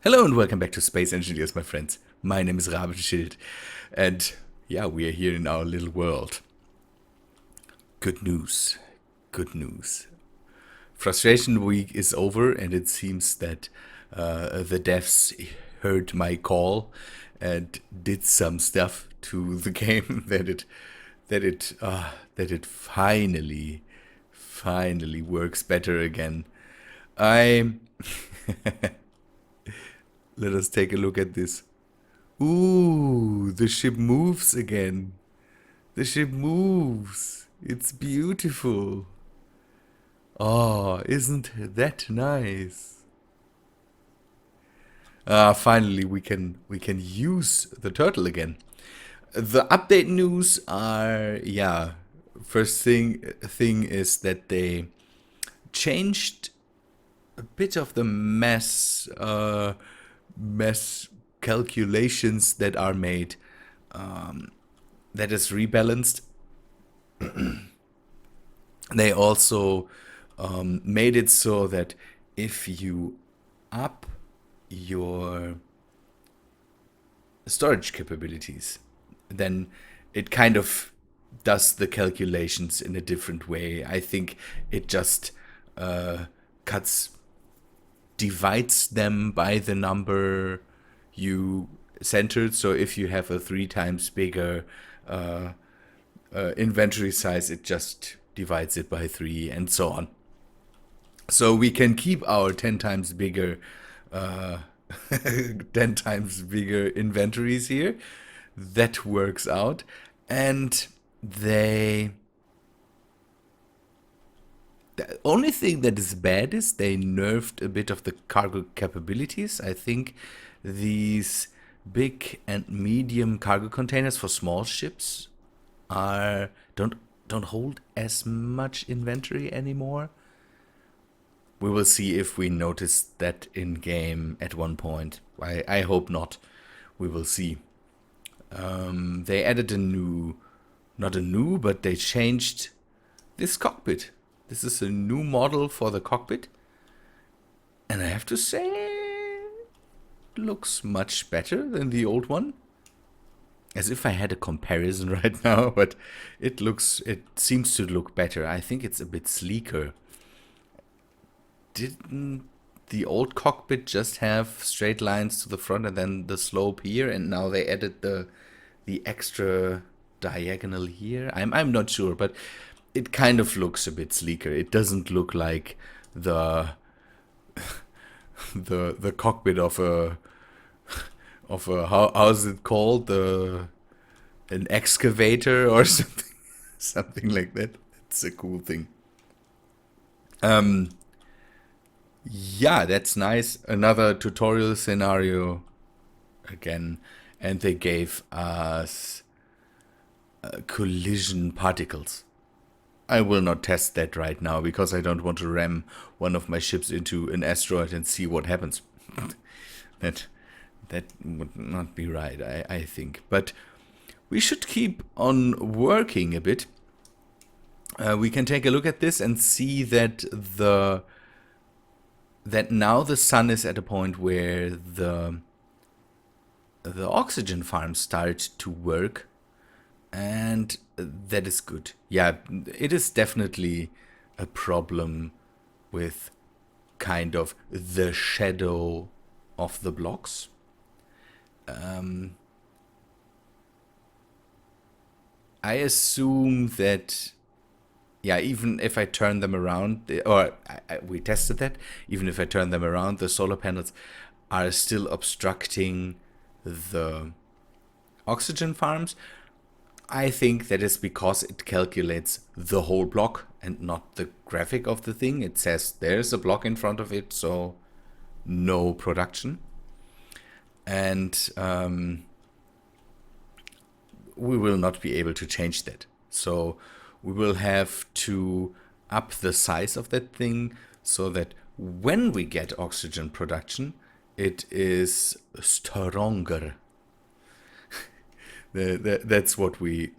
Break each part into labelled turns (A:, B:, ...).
A: Hello and welcome back to Space Engineers, my friends. My name is Rabenschild, and yeah, we are here in our little world. Good news. Good news. Frustration week is over, and it seems that the devs heard my call and did some stuff to the game that it finally works better again. I Let us take a look at this. Ooh, the ship moves again. The ship moves. It's beautiful. Oh, isn't that nice? Finally we can use the turtle again. The update news are, yeah, first thing is that they changed a bit of the mass calculations that are made. That is rebalanced. They also made it so that if you up your storage capabilities, then it kind of does the calculations in a different way. I think it just cuts divides them by the number you centered. So if you have a 3 times bigger inventory size, it just divides it by 3 and so on. So we can keep our 10 times bigger 10 times bigger inventories here. That works out. And the only thing that is bad is they nerfed a bit of the cargo capabilities. I think these big and medium cargo containers for small ships are don't hold as much inventory anymore. We will see if we notice that in game at one point. I hope not. We will see. They added not a new, but they changed this cockpit. This is a new model for the cockpit. And I have to say, it looks much better than the old one. As if I had a comparison right now, but it seems to look better. I think it's a bit sleeker. Didn't the old cockpit just have straight lines to the front and then the slope here, and now they added the extra diagonal here? I'm not sure, but it kind of looks a bit sleeker. It doesn't look like the the cockpit of a how's it called, an excavator or something like that. It's a cool thing. Yeah, that's nice. Another tutorial scenario again, and they gave us collision particles. I will not test that right now because I don't want to ram one of my ships into an asteroid and see what happens. that would not be right, I think. But we should keep on working a bit. We can take a look at this and see that now the sun is at a point where the oxygen farms start to work, and that is good. Yeah, it is definitely a problem with kind of the shadow of the blocks. I assume that, yeah, even if I turn them around, we tested that, even if I turn them around, the solar panels are still obstructing the oxygen farms. I think that is because it calculates the whole block and not the graphic of the thing. It says there's a block in front of it, so no production. And we will not be able to change that. So we will have to up the size of that thing so that when we get oxygen production, it is stronger. That's what we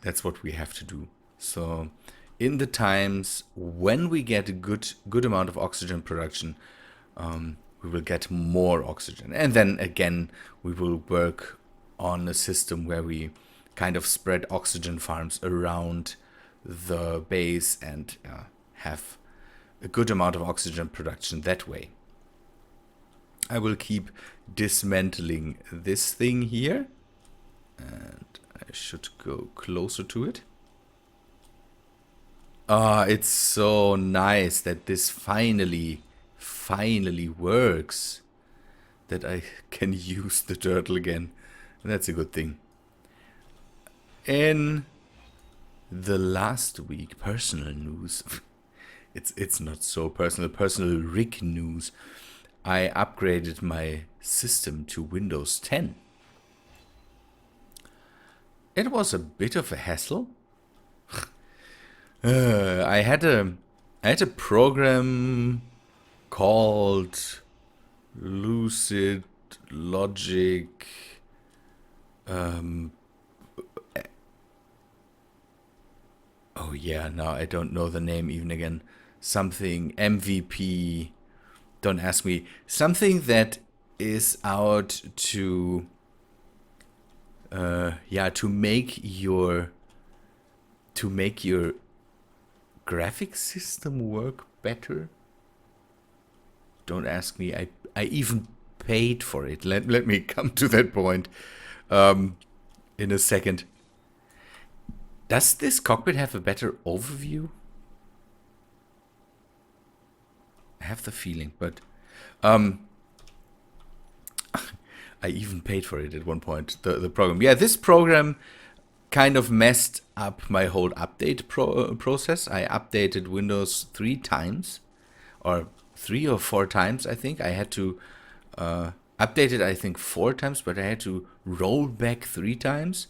A: have to do. So in the times when we get a good amount of oxygen production, we will get more oxygen. And then again, we will work on a system where we kind of spread oxygen farms around the base and have a good amount of oxygen production that way. I will keep dismantling this thing here, and I should go closer to it. It's so nice that this finally works, that I can use the turtle again. That's a good thing. In the last week, personal news. It's not so personal. Personal rig news. I upgraded my system to Windows 10. It was a bit of a hassle. I had a program called Lucid Logic. Oh yeah, now I don't know the name even again. Something MVP. Don't ask me. Something that is out to make your graphic system work better. Don't ask me. I even paid for it. Let me come to that point in a second. Does this cockpit have a better overview? I have the feeling, but I even paid for it at one point, the program. Yeah, this program kind of messed up my whole update process. I updated Windows 3 times, or 3 or 4 times, I think. I had to update it, I think, 4 times, but I had to roll back 3 times.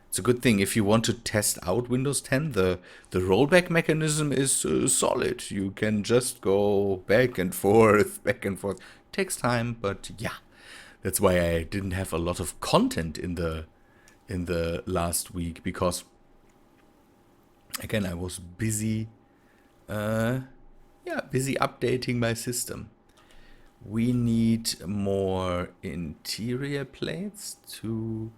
A: It's a good thing if you want to test out Windows 10. The rollback mechanism is solid. You can just go back and forth. Takes time, but yeah, that's why I didn't have a lot of content in the last week, because again I was busy. Busy updating my system. We need more interior plates to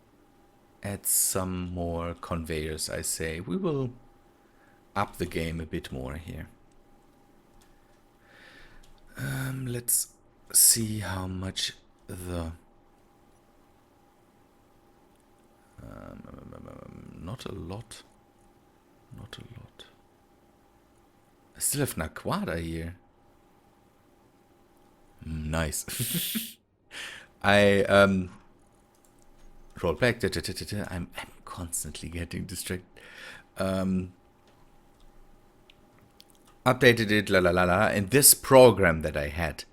A: add some more conveyors, I say. We will up the game a bit more here. Let's see how much the... not a lot. Not a lot. I still have Naquada here. Nice. I roll back. I'm constantly getting distracted. Updated it, and this program that I had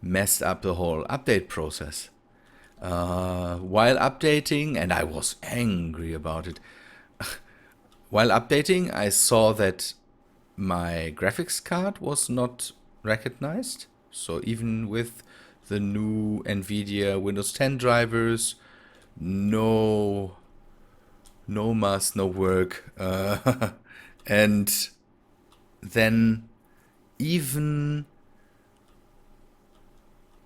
A: messed up the whole update process. While updating, and I was angry about it. While updating, I saw that my graphics card was not recognized. So even with the new NVIDIA Windows 10 drivers, no must, no work. And then even,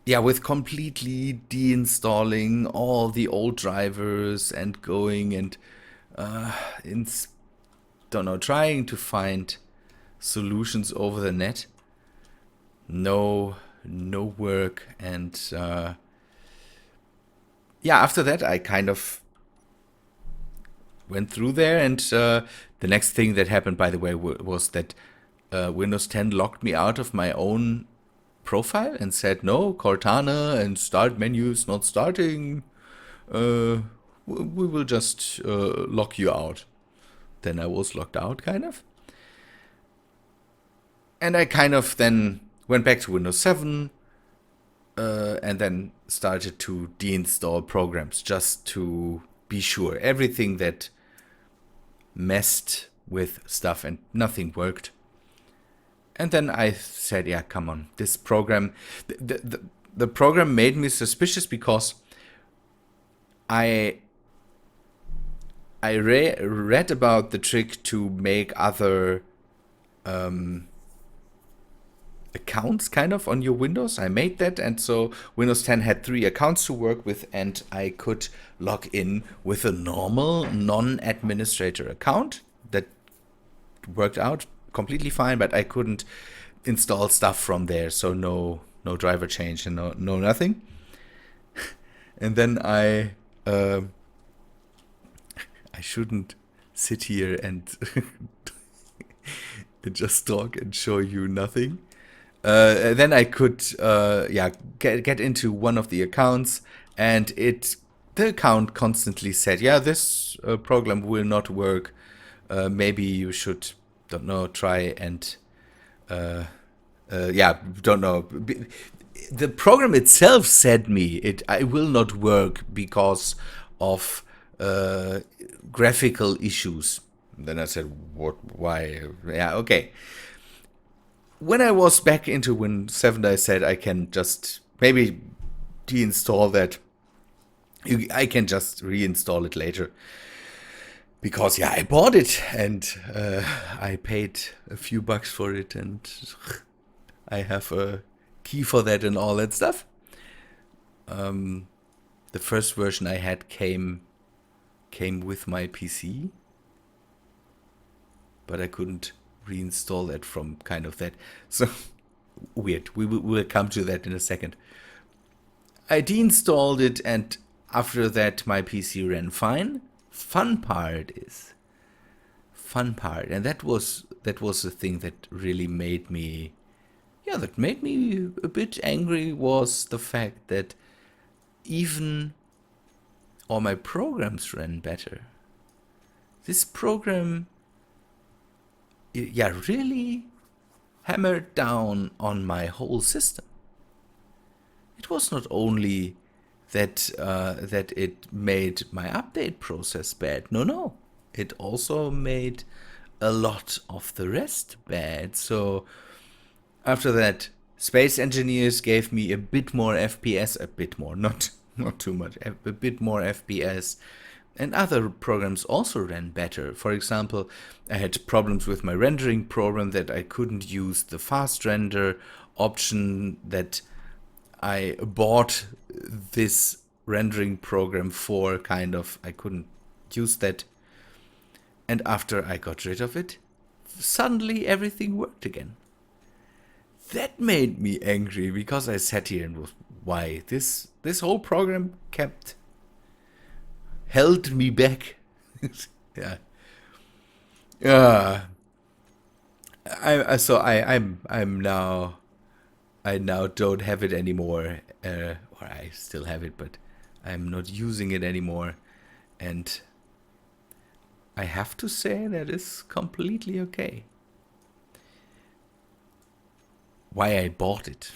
A: with completely deinstalling all the old drivers and going and trying to find solutions over the net. No work, and after that I kind of went through there, and the next thing that happened, by the way, was that Windows 10 locked me out of my own profile and said, no, Cortana and start menu is not starting. We will just lock you out. Then I was locked out, kind of. And I kind of then went back to Windows 7 and then started to deinstall programs just to be sure. Everything that messed with stuff and nothing worked. And then I said, yeah, come on, this program... The program made me suspicious because I read about the trick to make other accounts kind of on your Windows. I made that, and so Windows 10 had 3 accounts to work with, and I could log in with a normal non-administrator account. That worked out completely fine, but I couldn't install stuff from there, so no driver change and no nothing. And then I shouldn't sit here and just talk and show you nothing. Then I could get into one of the accounts, and the account constantly said, yeah, this program will not work. Maybe you should, don't know, try and don't know. The program itself said I will not work because of graphical issues. Then I said, what? Why? Yeah, okay. When I was back into Win 7, I said I can just maybe deinstall that. I can just reinstall it later. Because, yeah, I bought it, and I paid a few bucks for it, and I have a key for that and all that stuff. The first version I had came with my PC, but I couldn't reinstall that from kind of that. So, weird. We'll come to that in a second. I deinstalled it, and after that my PC ran fine. Fun part, and that was the thing that really made me, that made me a bit angry, was the fact that even all my programs ran better. This program, really hammered down on my whole system. It was not only that it made my update process bad. No. It also made a lot of the rest bad. So after that, Space Engineers gave me a bit more FPS, a bit more, not too much, a bit more FPS. And other programs also ran better. For example, I had problems with my rendering program that I couldn't use the fast render option that I bought this rendering program for, kind of. I couldn't use that. And after I got rid of it, suddenly everything worked again. That made me angry, because I sat here and was, why? This whole program held me back. Yeah. I now don't have it anymore, or I still have it, but I'm not using it anymore, and I have to say that is completely okay. Why I bought it?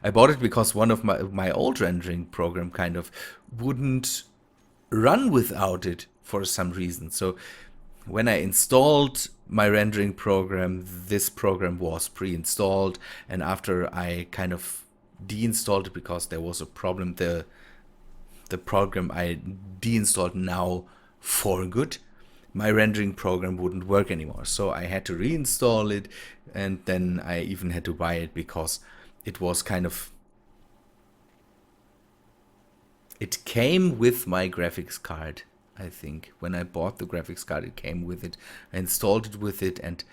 A: I bought it because one of my old rendering program kind of wouldn't run without it for some reason. So when I installed my rendering program, this program was pre-installed, and after I kind of deinstalled it because there was a problem, the program I deinstalled now for good, my rendering program wouldn't work anymore. So I had to reinstall it, and then I even had to buy it because it was kind of, it came with my graphics card. I think when I bought the graphics card, it came with it. I installed it with it, and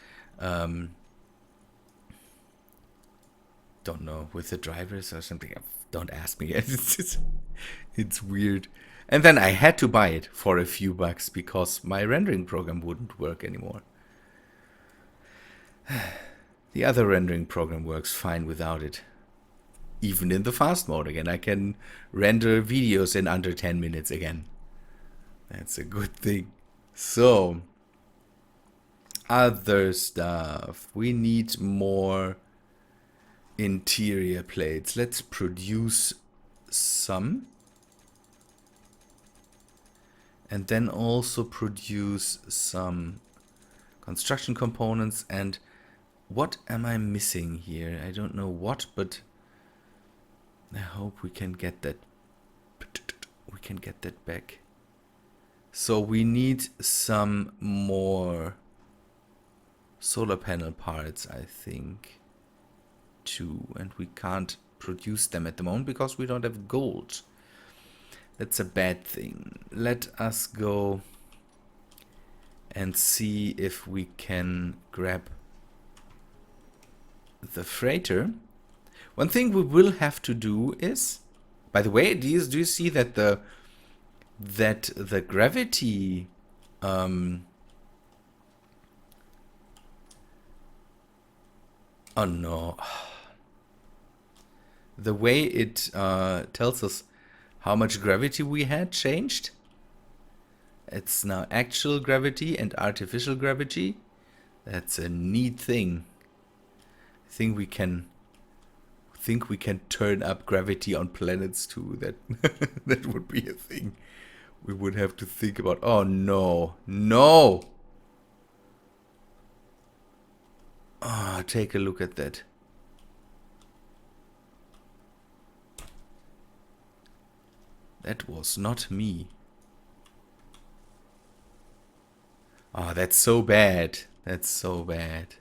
A: don't know, with the drivers or something. Don't ask me. It's weird. And then I had to buy it for a few bucks because my rendering program wouldn't work anymore. The other rendering program works fine without it. Even in the fast mode again, I can render videos in under 10 minutes again. That's a good thing. So, other stuff. We need more interior plates. Let's produce some. And then also produce some construction components. And what am I missing here? I don't know what, but I hope we can get that. We can get that back. So we need some more solar panel parts, I think. to, and we can't produce them at the moment because we don't have gold. That's a bad thing. Let us go and see if we can grab the freighter. One thing we will have to do is, by the way, do you see that the gravity oh no, the way it tells us how much gravity we had changed. It's now actual gravity and artificial gravity. That's a neat thing. I think we can turn up gravity on planets too. That that would be a thing we would have to think about. Oh no, no! Ah, take a look at that. That was not me. Ah, that's so bad. That's so bad.